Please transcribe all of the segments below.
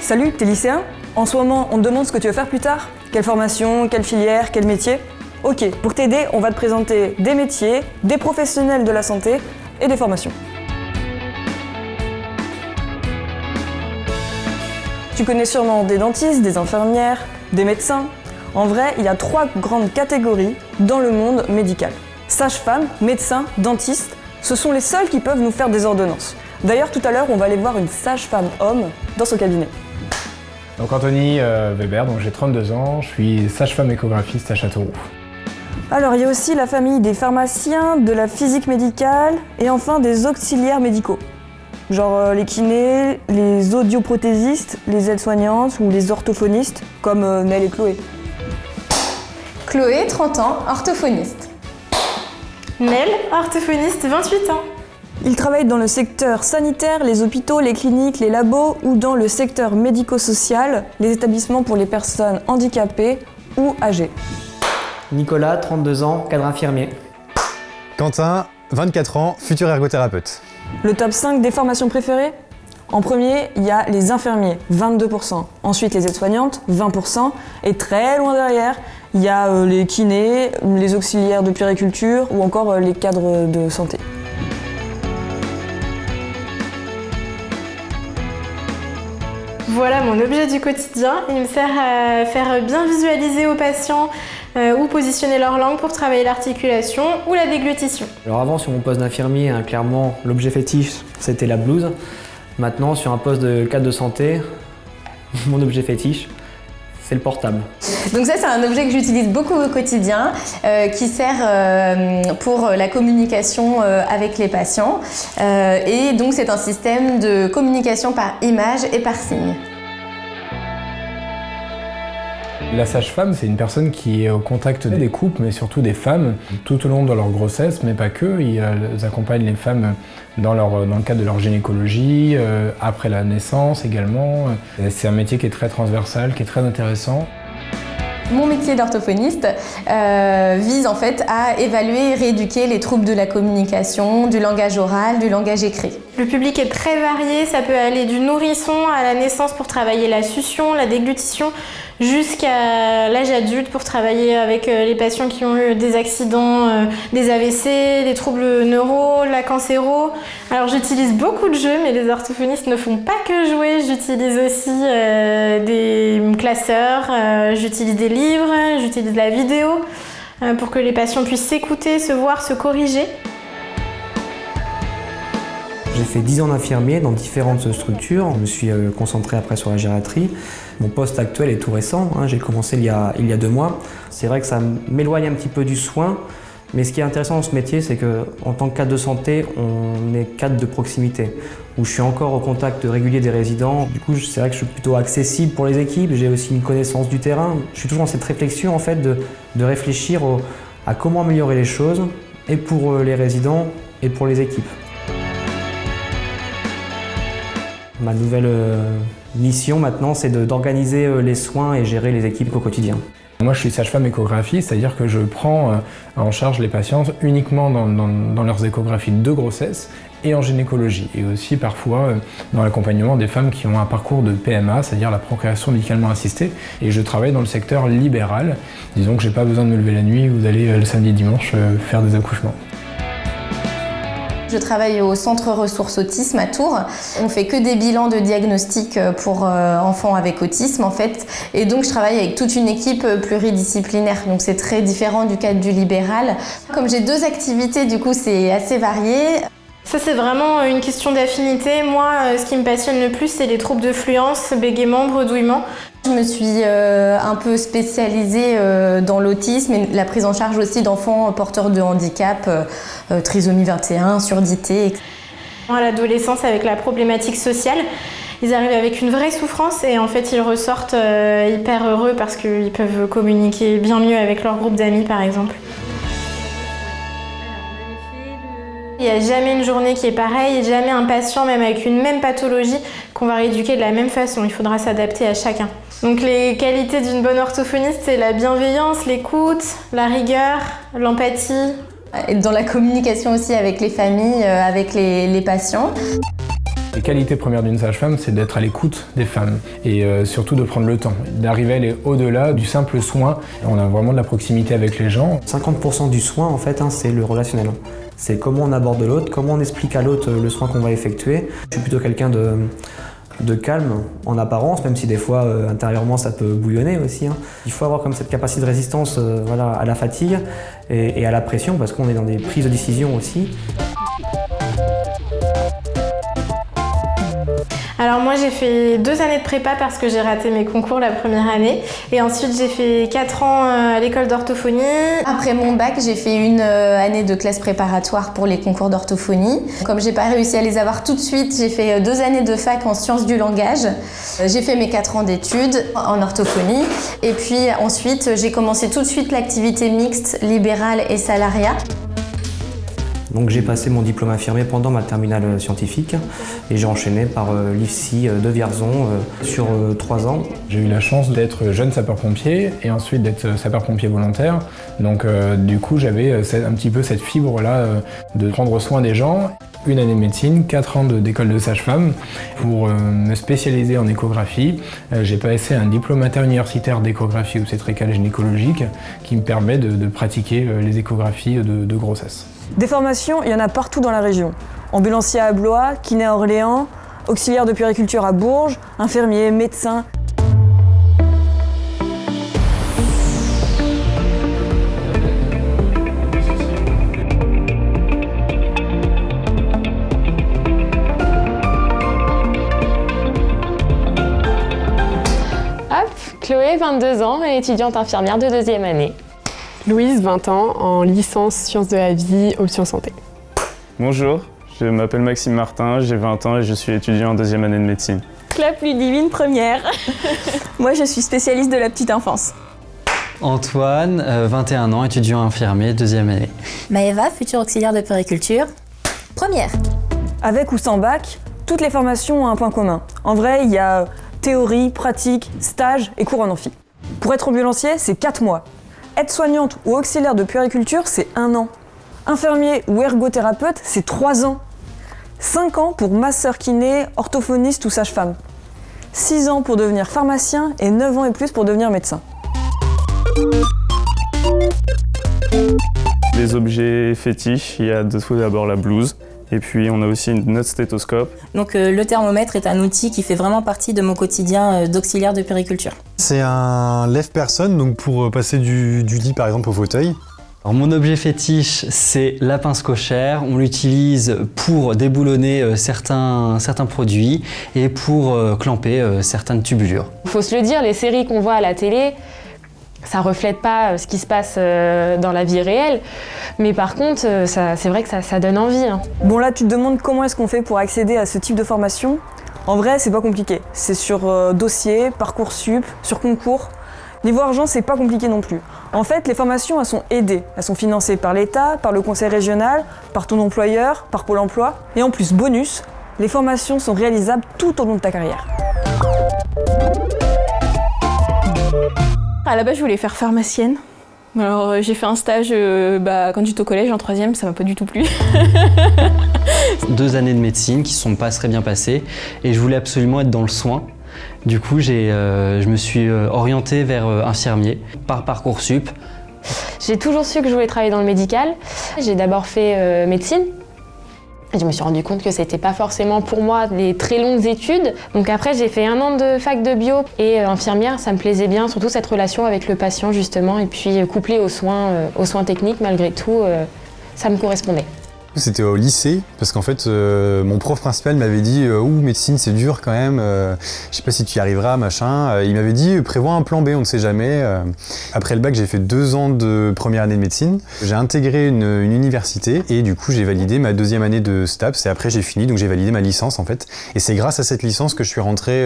Salut, t'es lycéen? En ce moment, on te demande ce que tu veux faire plus tard? Quelle formation, quelle filière, quel métier? Ok, pour t'aider, on va te présenter des métiers, des professionnels de la santé et des formations. Tu connais sûrement des dentistes, des infirmières, des médecins. En vrai, il y a 3 grandes catégories dans le monde médical. Sage-femme, médecin, dentiste, ce sont les seuls qui peuvent nous faire des ordonnances. D'ailleurs, tout à l'heure, on va aller voir une sage-femme homme dans son cabinet. Donc Anthony Weber, donc j'ai 32 ans, je suis sage-femme échographiste à Châteauroux. Alors, il y a aussi la famille des pharmaciens, de la physique médicale et enfin des auxiliaires médicaux. Genre les kinés, les audioprothésistes, les aides-soignantes ou les orthophonistes, comme Nel et Chloé. Chloé, 30 ans, orthophoniste. Nel, orthophoniste, 28 ans. Ils travaillent dans le secteur sanitaire, les hôpitaux, les cliniques, les labos ou dans le secteur médico-social, les établissements pour les personnes handicapées ou âgées. Nicolas, 32 ans, cadre infirmier. Quentin, 24 ans, futur ergothérapeute. Le top 5 des formations préférées? En premier, il y a les infirmiers, 22%. Ensuite, les aides-soignantes, 20%. Et très loin derrière, il y a les kinés, les auxiliaires de puériculture ou encore les cadres de santé. Voilà mon objet du quotidien. Il me sert à faire bien visualiser aux patients où positionner leur langue pour travailler l'articulation ou la déglutition. Alors avant, sur mon poste d'infirmier, clairement, l'objet fétiche, c'était la blouse. Maintenant, sur un poste de cadre de santé, mon objet fétiche, c'est le portable. Donc ça, c'est un objet que j'utilise beaucoup au quotidien, qui sert pour la communication avec les patients. Et donc, c'est un système de communication par image et par signe. La sage-femme, c'est une personne qui est au contact des couples, mais surtout des femmes, tout au long de leur grossesse, mais pas que. Ils accompagnent les femmes dans le cadre de leur gynécologie, après la naissance également. C'est un métier qui est très transversal, qui est très intéressant. Mon métier d'orthophoniste vise en fait à évaluer et rééduquer les troubles de la communication, du langage oral, du langage écrit. Le public est très varié, ça peut aller du nourrisson à la naissance pour travailler la succion, la déglutition, jusqu'à l'âge adulte pour travailler avec les patients qui ont eu des accidents, des AVC, des troubles neuro, la cancéro. Alors j'utilise beaucoup de jeux, mais les orthophonistes ne font pas que jouer. J'utilise aussi des classeurs, j'utilise des livres, j'utilise la vidéo pour que les patients puissent s'écouter, se voir, se corriger. J'ai fait 10 ans d'infirmier dans différentes structures. Je me suis concentré après sur la gériatrie. Mon poste actuel est tout récent, j'ai commencé il y a 2 mois. C'est vrai que ça m'éloigne un petit peu du soin, mais ce qui est intéressant dans ce métier, c'est qu'en tant que cadre de santé, on est cadre de proximité, où je suis encore au contact régulier des résidents. Du coup, c'est vrai que je suis plutôt accessible pour les équipes, j'ai aussi une connaissance du terrain. Je suis toujours dans cette réflexion en fait, de réfléchir à comment améliorer les choses, et pour les résidents et pour les équipes. Ma nouvelle mission maintenant, c'est d'organiser les soins et gérer les équipes au quotidien. Moi, je suis sage-femme échographiste, c'est-à-dire que je prends en charge les patientes uniquement dans leurs échographies de grossesse et en gynécologie. Et aussi parfois dans l'accompagnement des femmes qui ont un parcours de PMA, c'est-à-dire la procréation médicalement assistée. Et je travaille dans le secteur libéral. Disons que j'ai pas besoin de me lever la nuit ou d'aller le samedi et dimanche faire des accouchements. Je travaille au centre ressources autisme à Tours. On fait que des bilans de diagnostic pour enfants avec autisme en fait. Et donc je travaille avec toute une équipe pluridisciplinaire. Donc c'est très différent du cadre du libéral. Comme j'ai 2 activités, du coup c'est assez varié. Ça, c'est vraiment une question d'affinité. Moi, ce qui me passionne le plus, c'est les troubles de fluence, bégaiement, bredouillement. Je me suis un peu spécialisée dans l'autisme et la prise en charge aussi d'enfants porteurs de handicap, trisomie 21, surdité. À l'adolescence, avec la problématique sociale, ils arrivent avec une vraie souffrance et en fait, ils ressortent hyper heureux parce qu'ils peuvent communiquer bien mieux avec leur groupe d'amis, par exemple. Il n'y a jamais une journée qui est pareille, jamais un patient, même avec une même pathologie, qu'on va rééduquer de la même façon. Il faudra s'adapter à chacun. Donc les qualités d'une bonne orthophoniste, c'est la bienveillance, l'écoute, la rigueur, l'empathie. Dans la communication aussi avec les familles, avec les patients. Les qualités premières d'une sage-femme, c'est d'être à l'écoute des femmes et surtout de prendre le temps, d'arriver à aller au-delà du simple soin. On a vraiment de la proximité avec les gens. 50% du soin, en fait, c'est le relationnel. C'est comment on aborde l'autre, comment on explique à l'autre le soin qu'on va effectuer. Je suis plutôt quelqu'un de calme en apparence, même si des fois intérieurement ça peut bouillonner aussi. Il faut avoir comme cette capacité de résistance à la fatigue et à la pression, parce qu'on est dans des prises de décision aussi. Alors moi j'ai fait 2 années de prépa parce que j'ai raté mes concours la première année et ensuite j'ai fait 4 ans à l'école d'orthophonie. Après mon bac, j'ai fait une année de classe préparatoire pour les concours d'orthophonie. Comme j'ai pas réussi à les avoir tout de suite, j'ai fait 2 années de fac en sciences du langage. J'ai fait mes 4 ans d'études en orthophonie et puis ensuite j'ai commencé tout de suite l'activité mixte, libérale et salariat. Donc j'ai passé mon diplôme infirmier pendant ma terminale scientifique et j'ai enchaîné par l'IFSI de Vierzon sur 3 ans. J'ai eu la chance d'être jeune sapeur-pompier et ensuite d'être sapeur-pompier volontaire. Donc du coup j'avais un petit peu cette fibre-là de prendre soin des gens. 1 année de médecine, 4 ans d'école de sage-femme pour me spécialiser en échographie. J'ai passé un diplôme interuniversitaire d'échographie obstétricale et gynécologique qui me permet de pratiquer les échographies de grossesse. Des formations, il y en a partout dans la région. Ambulancier à Blois, kiné à Orléans, auxiliaire de puériculture à Bourges, infirmier, médecin. Chloé, 22 ans, et étudiante infirmière de 2e année. Louise, 20 ans, en licence sciences de la vie, option santé. Bonjour, je m'appelle Maxime Martin, j'ai 20 ans et je suis étudiant en 2e année de médecine. Clap Ludivine, première. Moi, je suis spécialiste de la petite enfance. Antoine, 21 ans, étudiant infirmier, 2e année. Maëva, future auxiliaire de puériculture, première. Avec ou sans bac, toutes les formations ont un point commun. En vrai, il y a théorie, pratique, stage et cours en amphi. Pour être ambulancier, c'est 4 mois. Aide-soignante ou auxiliaire de puériculture, c'est 1 an. Infirmier ou ergothérapeute, c'est 3 ans. 5 ans pour masseur kiné, orthophoniste ou sage-femme. 6 ans pour devenir pharmacien et 9 ans et plus pour devenir médecin. Les objets fétiches, il y a tout d'abord la blouse. Et puis on a aussi notre stéthoscope. Donc le thermomètre est un outil qui fait vraiment partie de mon quotidien d'auxiliaire de puériculture. C'est un lève-personne, donc pour passer du lit par exemple au fauteuil. Alors mon objet fétiche, c'est la pince cochère. On l'utilise pour déboulonner certains produits et pour clamper certaines tubulures. Il faut se le dire, les séries qu'on voit à la télé, ça reflète pas ce qui se passe dans la vie réelle, mais par contre, c'est vrai que ça donne envie. Bon là, tu te demandes comment est-ce qu'on fait pour accéder à ce type de formation. En vrai, c'est pas compliqué. C'est sur dossier, Parcoursup, sur concours. Niveau argent, c'est pas compliqué non plus. En fait, les formations, elles sont aidées. Elles sont financées par l'État, par le conseil régional, par ton employeur, par Pôle emploi. Et en plus, bonus, les formations sont réalisables tout au long de ta carrière. À la base, je voulais faire pharmacienne. Alors, j'ai fait un stage quand j'étais au collège, en 3e, ça m'a pas du tout plu. 2 années de médecine qui ne sont pas très bien passées et je voulais absolument être dans le soin. Du coup, je me suis orientée vers infirmier par Parcoursup. J'ai toujours su que je voulais travailler dans le médical. J'ai d'abord fait médecine. Et je me suis rendu compte que c'était pas forcément pour moi des très longues études. Donc après, j'ai fait 1 an de fac de bio et infirmière, ça me plaisait bien, surtout cette relation avec le patient justement, et puis couplée aux soins techniques, malgré tout, ça me correspondait. C'était au lycée, parce qu'en fait, mon prof principal m'avait dit « Ouh, médecine, c'est dur quand même, je sais pas si tu y arriveras, machin ». Il m'avait dit « Prévois un plan B, on ne sait jamais ». Après le bac, j'ai fait 2 ans de première année de médecine. J'ai intégré une université et du coup, j'ai validé ma 2e année de STAPS et après, j'ai fini, donc j'ai validé ma licence en fait. Et c'est grâce à cette licence que je suis rentré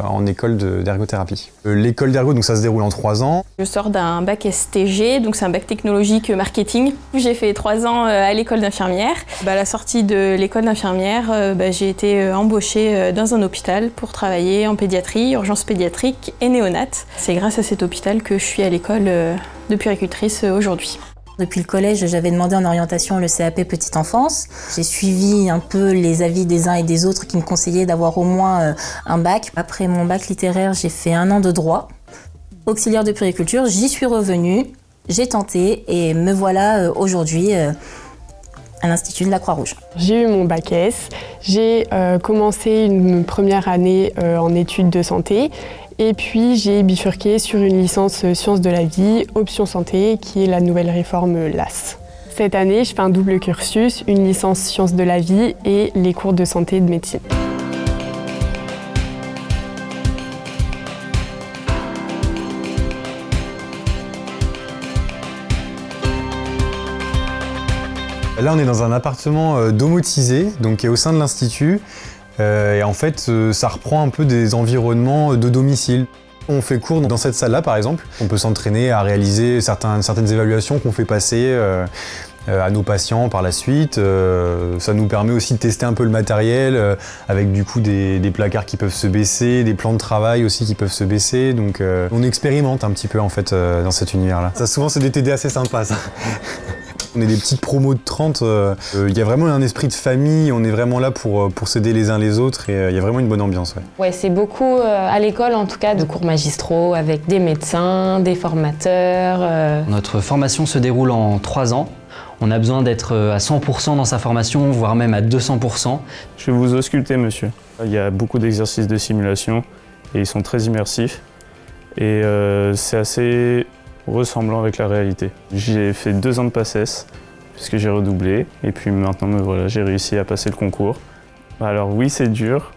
en école d'ergothérapie. L'école d'ergo, donc ça se déroule en 3 ans. Je sors d'un bac STG, donc c'est un bac technologique marketing. J'ai fait 3 ans à l'école d'infirmière. À la sortie de l'école d'infirmière, j'ai été embauchée dans un hôpital pour travailler en pédiatrie, urgence pédiatrique et néonate. C'est grâce à cet hôpital que je suis à l'école de puéricultrice aujourd'hui. Depuis le collège, j'avais demandé en orientation le CAP Petite Enfance. J'ai suivi un peu les avis des uns et des autres qui me conseillaient d'avoir au moins un bac. Après mon bac littéraire, j'ai fait 1 an de droit. Auxiliaire de puériculture, j'y suis revenue, j'ai tenté et me voilà aujourd'hui à l'Institut de la Croix-Rouge. J'ai eu mon bac S, j'ai commencé une première année en études de santé et puis j'ai bifurqué sur une licence sciences de la vie, option santé, qui est la nouvelle réforme LAS. Cette année, je fais un double cursus, une licence sciences de la vie et les cours de santé et de médecine. Là, on est dans un appartement domotisé, donc qui est au sein de l'Institut. Et en fait, ça reprend un peu des environnements de domicile. On fait cours dans cette salle-là, par exemple. On peut s'entraîner à réaliser certaines évaluations qu'on fait passer à nos patients par la suite. Ça nous permet aussi de tester un peu le matériel, avec du coup des placards qui peuvent se baisser, des plans de travail aussi qui peuvent se baisser. Donc on expérimente un petit peu en fait dans cet univers-là. Ça, souvent, c'est des TD assez sympas, ça. On est des petites promos de 30, il y a vraiment un esprit de famille, on est vraiment là pour s'aider les uns les autres et il y a vraiment une bonne ambiance. Ouais, c'est beaucoup à l'école en tout cas de cours magistraux avec des médecins, des formateurs. Notre formation se déroule en 3 ans. On a besoin d'être à 100% dans sa formation, voire même à 200%. Je vais vous ausculter, monsieur. Il y a beaucoup d'exercices de simulation et ils sont très immersifs. Et c'est assez ressemblant avec la réalité. J'ai fait 2 ans de PACES, puisque j'ai redoublé, et puis maintenant voilà, j'ai réussi à passer le concours. Alors oui, c'est dur,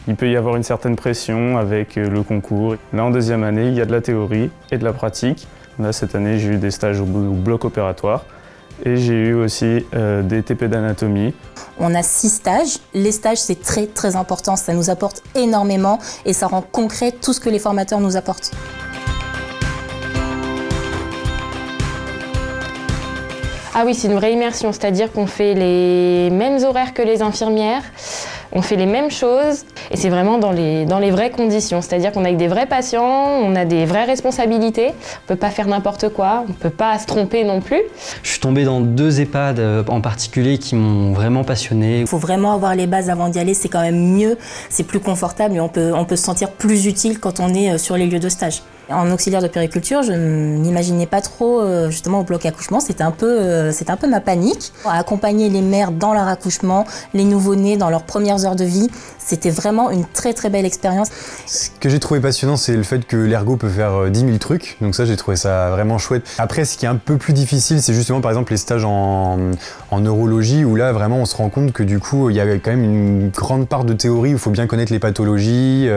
il peut y avoir une certaine pression avec le concours. Là, en 2e année, il y a de la théorie et de la pratique. Là, cette année, j'ai eu des stages au bloc opératoire, et j'ai eu aussi des TP d'anatomie. On a 6 stages. Les stages, c'est très très important, ça nous apporte énormément, et ça rend concret tout ce que les formateurs nous apportent. Ah oui, c'est une vraie immersion, c'est-à-dire qu'on fait les mêmes horaires que les infirmières, on fait les mêmes choses et c'est vraiment dans les vraies conditions, c'est-à-dire qu'on est avec des vrais patients, on a des vraies responsabilités, on peut pas faire n'importe quoi, on peut pas se tromper non plus. Je suis tombé dans 2 EHPAD en particulier qui m'ont vraiment passionné. Il faut vraiment avoir les bases avant d'y aller, c'est quand même mieux, c'est plus confortable et on peut se sentir plus utile quand on est sur les lieux de stage. En auxiliaire de puériculture, je n'imaginais pas trop justement au bloc accouchement, c'était un peu ma panique. Accompagner les mères dans leur accouchement, les nouveau-nés dans leurs premières heures de vie, c'était vraiment une très très belle expérience. Ce que j'ai trouvé passionnant, c'est le fait que l'ergo peut faire 10 000 trucs, donc ça j'ai trouvé ça vraiment chouette. Après, ce qui est un peu plus difficile, c'est justement par exemple les stages en neurologie, où là vraiment on se rend compte que du coup il y a quand même une grande part de théorie, où il faut bien connaître les pathologies,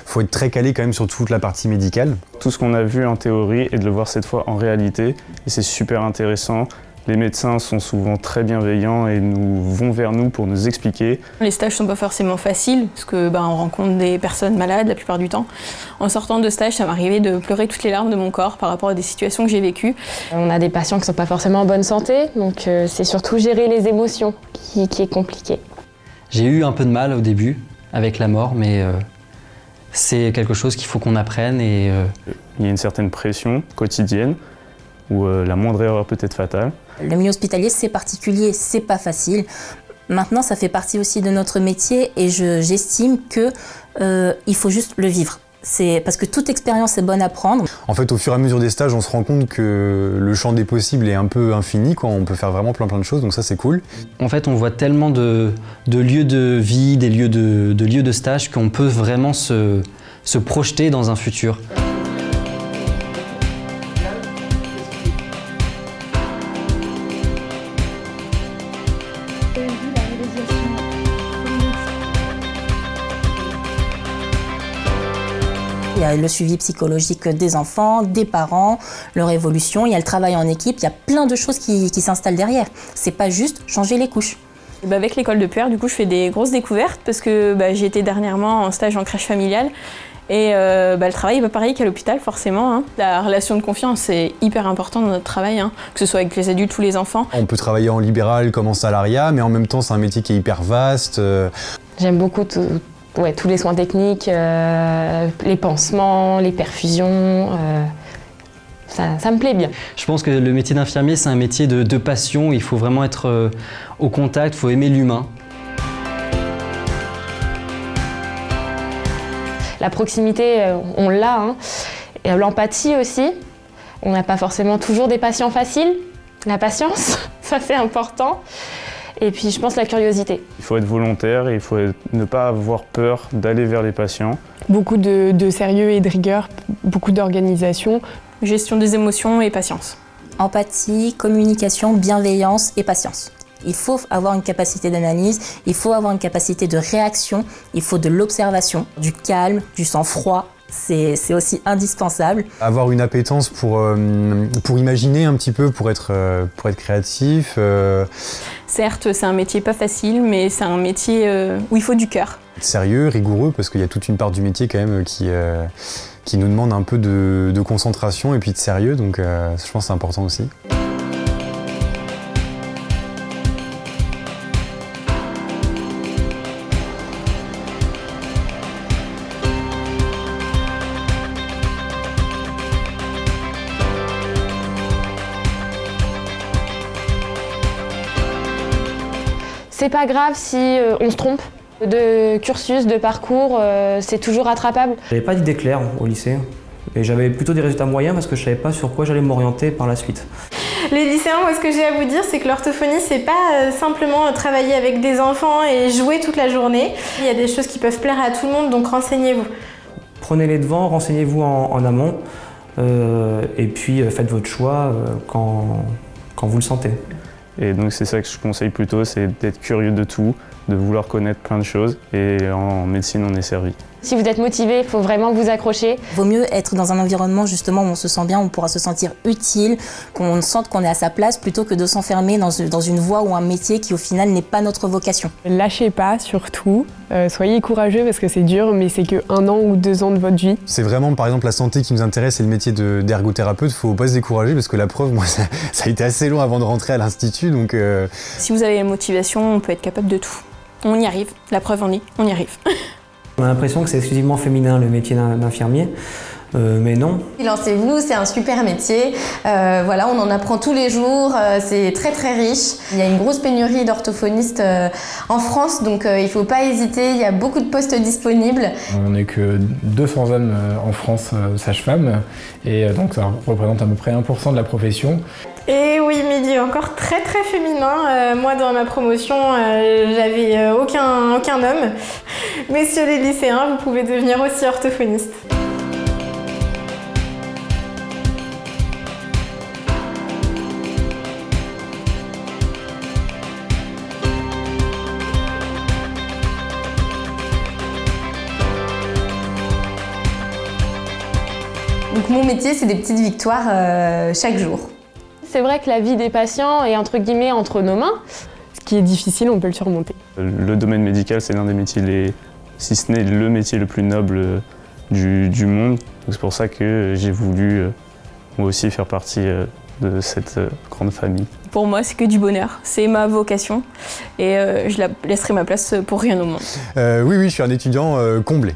faut être très calé quand même sur toute la partie médicale. Tout ce qu'on a vu en théorie et de le voir cette fois en réalité, et c'est super intéressant. Les médecins sont souvent très bienveillants et vont vers nous pour nous expliquer. Les stages ne sont pas forcément faciles parce que on rencontre des personnes malades la plupart du temps. En sortant de stage, ça m'arrivait de pleurer toutes les larmes de mon corps par rapport à des situations que j'ai vécues. On a des patients qui ne sont pas forcément en bonne santé, donc c'est surtout gérer les émotions qui est compliqué. J'ai eu un peu de mal au début avec la mort, mais c'est quelque chose qu'il faut qu'on apprenne. Et il y a une certaine pression quotidienne où la moindre erreur peut être fatale. Le milieu hospitalier, c'est particulier, c'est pas facile. Maintenant, ça fait partie aussi de notre métier et j'estime que il faut juste le vivre. C'est parce que toute expérience est bonne à prendre. En fait, au fur et à mesure des stages, on se rend compte que le champ des possibles est un peu infini, quoi. On peut faire vraiment plein de choses, donc ça c'est cool. En fait, on voit tellement de lieux de vie, des lieux de lieux de stage qu'on peut vraiment se projeter dans un futur. Il y a le suivi psychologique des enfants, des parents, leur évolution, il y a le travail en équipe, il y a plein de choses qui s'installent derrière. C'est pas juste changer les couches. Avec l'école de puère, du coup, je fais des grosses découvertes parce que j'ai été dernièrement en stage en crèche familiale. Et le travail est pas pareil qu'à l'hôpital, forcément. Hein. La relation de confiance est hyper importante dans notre travail, hein, que ce soit avec les adultes ou les enfants. On peut travailler en libéral comme en salariat, mais en même temps, c'est un métier qui est hyper vaste. J'aime beaucoup tous les soins techniques, les pansements, les perfusions. Ça me plaît bien. Je pense que le métier d'infirmier, c'est un métier de passion. Il faut vraiment être au contact, il faut aimer l'humain. La proximité, on l'a, hein. Et l'empathie aussi. On n'a pas forcément toujours des patients faciles. La patience, ça c'est important. Et puis je pense la curiosité. Il faut être volontaire et il faut ne pas avoir peur d'aller vers les patients. Beaucoup de sérieux et de rigueur, beaucoup d'organisation. Gestion des émotions et patience. Empathie, communication, bienveillance et patience. Il faut avoir une capacité d'analyse, il faut avoir une capacité de réaction, il faut de l'observation, du calme, du sang-froid. C'est aussi indispensable. Avoir une appétence pour imaginer un petit peu, pour être créatif. Certes, c'est un métier pas facile, mais c'est un métier où il faut du cœur. Sérieux, rigoureux, parce qu'il y a toute une part du métier quand même qui nous demande un peu de concentration et puis de sérieux, donc je pense que c'est important aussi. C'est pas grave si on se trompe de cursus, de parcours, c'est toujours rattrapable. J'avais pas d'idée claire au lycée et j'avais plutôt des résultats moyens parce que je savais pas sur quoi j'allais m'orienter par la suite. Les lycéens, moi ce que j'ai à vous dire, c'est que l'orthophonie, c'est pas simplement travailler avec des enfants et jouer toute la journée. Il y a des choses qui peuvent plaire à tout le monde, donc renseignez-vous. Prenez les devants, renseignez-vous en amont et puis faites votre choix quand vous le sentez. Et donc c'est ça que je conseille plutôt, c'est d'être curieux de tout, de vouloir connaître plein de choses et en médecine on est servi. Si vous êtes motivé, il faut vraiment vous accrocher. Vaut mieux être dans un environnement justement où on se sent bien, où on pourra se sentir utile, qu'on sente qu'on est à sa place, plutôt que de s'enfermer dans une voie ou un métier qui au final n'est pas notre vocation. Lâchez pas surtout, soyez courageux parce que c'est dur, mais c'est que 1 an ou 2 ans de votre vie. C'est vraiment par exemple la santé qui nous intéresse et le métier d'ergothérapeute, faut pas se décourager parce que la preuve, moi ça a été assez long avant de rentrer à l'institut, donc... Si vous avez la motivation, on peut être capable de tout. On y arrive, la preuve on y arrive. On a l'impression que c'est exclusivement féminin le métier d'infirmier, mais non. Lancez-vous, c'est un super métier. Voilà, on en apprend tous les jours, c'est très très riche. Il y a une grosse pénurie d'orthophonistes en France, donc il ne faut pas hésiter, il y a beaucoup de postes disponibles. On n'est que 200 hommes en France sages-femmes, et donc ça représente à peu près 1% de la profession. Et oui, milieu encore très très féminin. Moi dans ma promotion, j'avais aucun homme. Messieurs les lycéens, vous pouvez devenir aussi orthophoniste. Donc mon métier, c'est des petites victoires chaque jour. C'est vrai que la vie des patients est entre guillemets entre nos mains. Ce qui est difficile, on peut le surmonter. Le domaine médical, c'est l'un des métiers, si ce n'est le métier le plus noble du monde. C'est pour ça que j'ai voulu moi aussi faire partie de cette grande famille. Pour moi, c'est que du bonheur. C'est ma vocation et je la laisserai ma place pour rien au monde. Oui, je suis un étudiant comblé.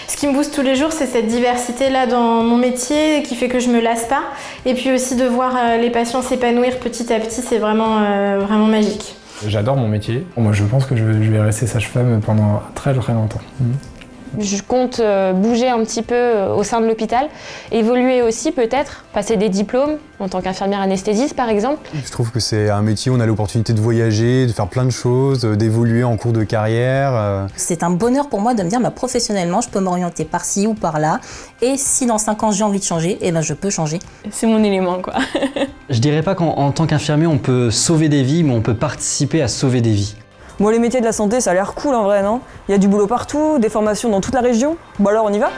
Ce qui me booste tous les jours, c'est cette diversité-là dans mon métier qui fait que je me lasse pas. Et puis aussi de voir les patients s'épanouir petit à petit, c'est vraiment magique. J'adore mon métier. Moi, je pense que je vais rester sage-femme pendant très très longtemps. Je compte bouger un petit peu au sein de l'hôpital, évoluer aussi peut-être, passer des diplômes en tant qu'infirmière anesthésiste par exemple. Je trouve que c'est un métier où on a l'opportunité de voyager, de faire plein de choses, d'évoluer en cours de carrière. C'est un bonheur pour moi de me dire professionnellement je peux m'orienter par-ci ou par-là et si dans 5 ans j'ai envie de changer, je peux changer. C'est mon élément quoi. Je dirais pas qu'en tant qu'infirmier on peut sauver des vies, mais on peut participer à sauver des vies. Bon, les métiers de la santé, ça a l'air cool en vrai, non? Il y a du boulot partout, des formations dans toute la région. Bon alors, on y va?